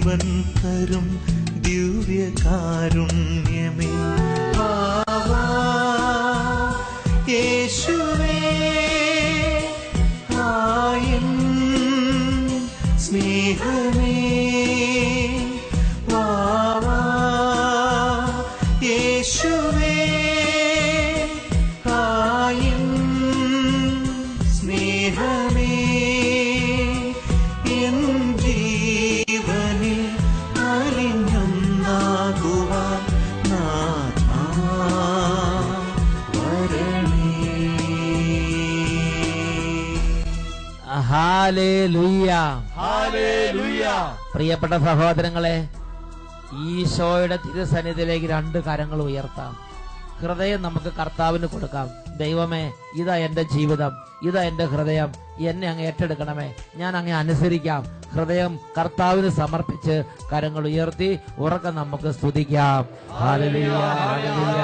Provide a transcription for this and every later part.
ജീവൻ തരും ദിവ്യകാരുണ്യമേ, വാവാ യേശുവേ, ആയൻ സ്നേഹമേ, വാവാ യേശുവേ, ആയൻ സ്നേഹമേ, എൻ ജീവനിൽ അലിഞ്ഞൊന്നാകുവാൻ നാഥാ വരണേ. Hallelujah, hallelujah. പ്രിയപ്പെട്ട സഹോദരങ്ങളെ, ഈശോയുടെ തിരുസന്നിധിയിലേക്ക് 2 കരങ്ങൾ ഉയർത്താം. ഹൃദയം നമുക്ക് കർത്താവിന് കൊടുക്കാം. ദൈവമേ, ഇതാ എന്റെ ജീവിതം, ഇതാ എന്റെ ഹൃദയം, എന്നെ അങ്ങ് ഏറ്റെടുക്കണമേ, ഞാൻ അങ്ങ് അനുസരിക്കാം. ഹൃദയം കർത്താവിന് സമർപ്പിച്ച് കരങ്ങൾ ഉയർത്തി ഉറക്കെ നമുക്ക് സ്തുതിക്കാം. Hallelujah, hallelujah.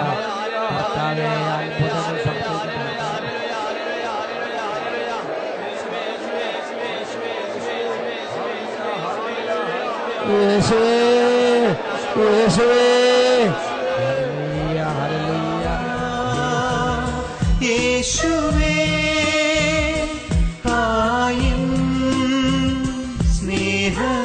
കർത്താവേ, അത്ഭുതങ്ങൾ സംഭവിക്കട്ടെ. യേശുവേ, യേശുവേ, ഹല്ലേലൂയ, ഹല്ലേലൂയ. യേശുവേ, ആയൻ സ്നേഹമേ,